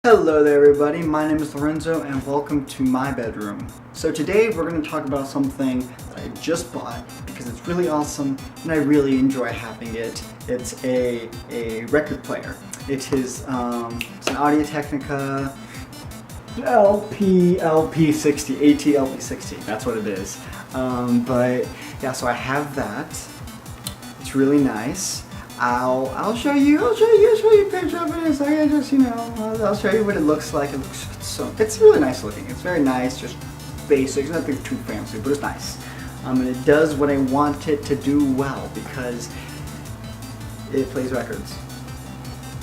Hello there everybody, my name is Lorenzo and welcome to my bedroom. So today we're going to talk about something that I just bought because it's really awesome and I really enjoy having it. It's a record player. It is it's an Audio-Technica LP60, AT-LP60, that's what it is. But yeah, so I have that. It's really nice. I'll show you a picture of it in a second. Just I'll show you what it looks like. It's really nice looking. It's very nice, just basic. It's nothing too fancy, but it's nice. And it does what I want it to do well because it plays records.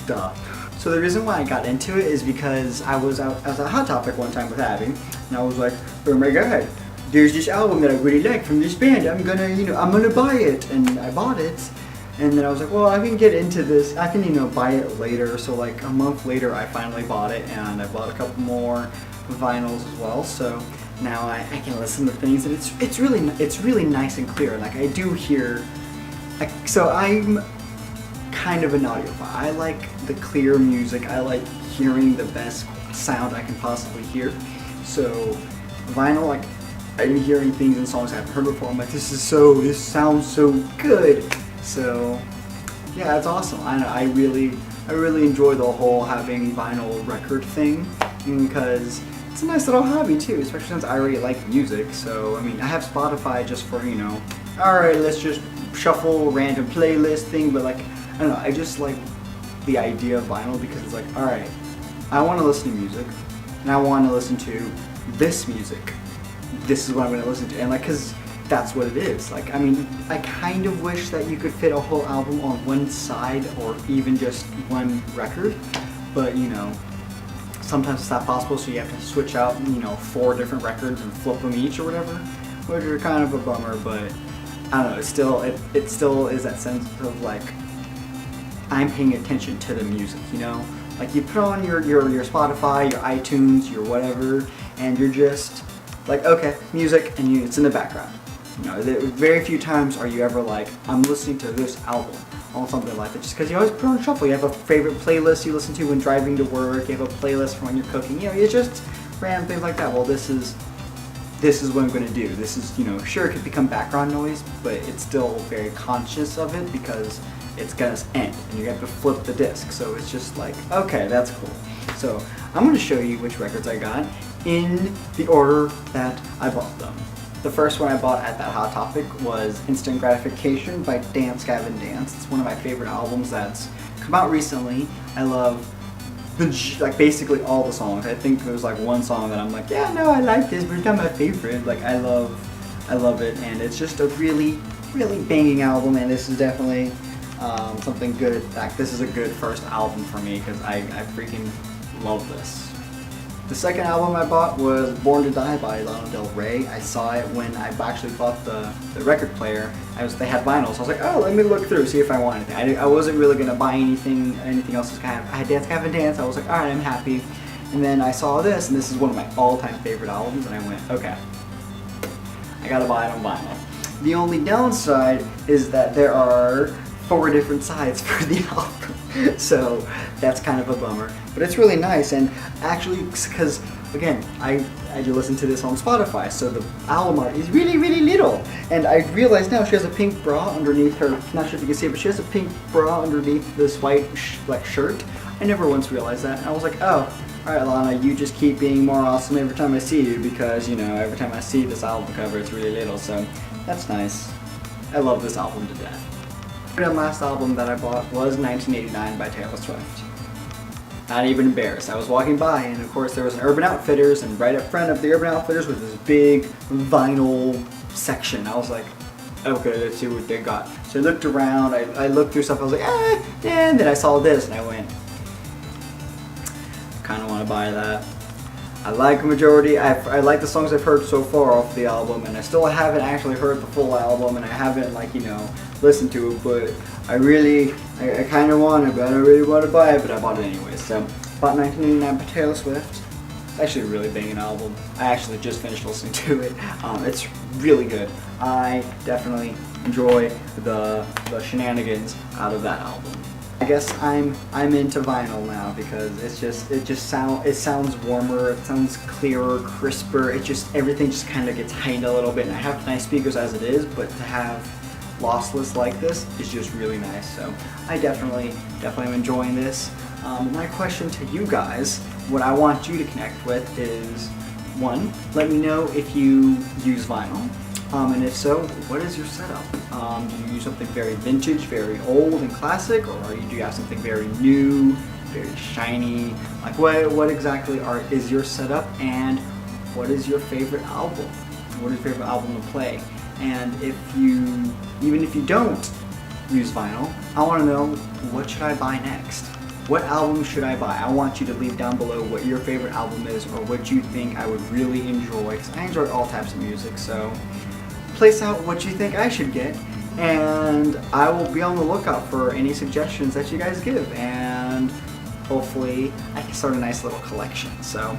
Duh. So the reason why I got into it is because I was at Hot Topic one time with Abby, and I was like, oh my god, there's this album that I really like from this band. I'm gonna buy it, and I bought it. And then I was like, well, I can get into this, I can, buy it later. So like a month later, I finally bought it, and I bought a couple more vinyls as well. So now I can listen to things, and it's really nice and clear. Like I do hear, so I'm kind of an audiophile. I like the clear music. I like hearing the best sound I can possibly hear. So vinyl, like I'm hearing things in songs I haven't heard before. I'm like, this sounds so good. So yeah, it's awesome. I really enjoy the whole having vinyl record thing because it's a nice little hobby too, especially since I already like music. So I mean, I have Spotify just for alright, let's just shuffle random playlist thing, but like I don't know, I just like the idea of vinyl because it's like, alright, I want to listen to music and I want to listen to this music. This is what I'm going to listen to, and like, cause that's what it is. Like, I mean, I kind of wish that you could fit a whole album on one side or even just one record, but sometimes it's not possible, so you have to switch out 4 different records and flip them each or whatever, which are kind of a bummer. But I don't know, it still is that sense of like I'm paying attention to the music, like you put on your Spotify, your iTunes, your whatever, and you're just like, okay, music, and it's in the background. Very few times are you ever like, I'm listening to this album or something like that, just because you always put on shuffle. You have a favorite playlist you listen to when driving to work. You have a playlist for when you're cooking. It's just random things like that. Well, this is what I'm going to do. This is, sure, it could become background noise, but it's still very conscious of it because it's going to end and you have to flip the disc. So it's just like, okay, that's cool. So I'm going to show you which records I got in the order that I bought them. The first one I bought at that Hot Topic was Instant Gratification by Dance Gavin Dance. It's one of my favorite albums that's come out recently. I love basically all the songs. I think there's like one song that I'm like, yeah, no, I like this, but it's not my favorite. Like I love it, and it's just a really banging album, and this is definitely something good. Like this is a good first album for me because I freaking love this. The second album I bought was Born to Die by Lana Del Rey. I saw it when I actually bought the record player. They had vinyl, so I was like, oh, let me look through, see if I want anything. I wasn't really going to buy anything else. I had Dance Gavin Dance. I was like, alright, I'm happy. And then I saw this, and this is one of my all-time favorite albums, and I went, okay, I gotta buy it on vinyl. The only downside is that there are 4 different sides for the album, so that's kind of a bummer. But it's really nice, and actually, because again, I do listen to this on Spotify, so the album art is really little. And I realize now she has a pink bra underneath her. Not sure if you can see it, but she has a pink bra underneath this white shirt. I never once realized that. And I was like, oh, alright, Lana, you just keep being more awesome every time I see you because every time I see this album cover, it's really little. So that's nice. I love this album to death. The last album that I bought was 1989 by Taylor Swift. Not even embarrassed. I was walking by, and of course there was an Urban Outfitters, and right up front of the Urban Outfitters was this big vinyl section. I was like, okay, let's see what they got. So I looked around, I looked through stuff, I was like, and then I saw this, and I went, I kind of want to buy that. I like a majority, I like the songs I've heard so far off the album, and I still haven't actually heard the full album, and I haven't listened to it, but I kind of want it, but I don't really want to buy it, but I bought it anyway. So, bought 1989 by Taylor Swift. It's actually a really banging album. I actually just finished listening to it. It's really good. I definitely enjoy the shenanigans out of that album. I guess I'm into vinyl now because it sounds warmer, it sounds clearer, crisper. Everything just kind of gets heightened a little bit. And I have nice speakers as it is, but to have lossless like this is just really nice. So I definitely am enjoying this. My question to you guys, what I want you to connect with is, one, let me know if you use vinyl. And if so, what is your setup? Do you use something very vintage, very old and classic, or do you have something very new, very shiny? Like what exactly is your setup, and what is your favorite album? What is your favorite album to play? And even if you don't use vinyl, I want to know, what should I buy next? What album should I buy? I want you to leave down below what your favorite album is, or what you think I would really enjoy, because I enjoy all types of music. So place out what you think I should get, and I will be on the lookout for any suggestions that you guys give, and hopefully I can start a nice little collection. So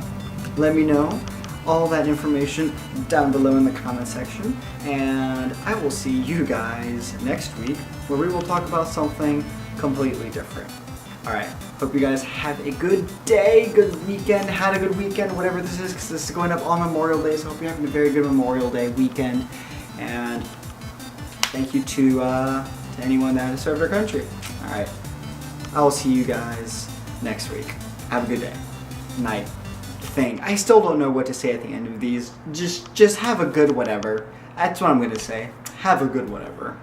let me know all that information down below in the comment section, and I will see you guys next week, where we will talk about something completely different. Alright, hope you guys have a good day, good weekend, had a good weekend, whatever this is, because this is going up on Memorial Day, so I hope you're having a very good Memorial Day weekend. And thank you to anyone that has served our country. Alright, I will see you guys next week. Have a good day. Night. I still don't know what to say at the end of these. Just have a good whatever. That's what I'm going to say. Have a good whatever.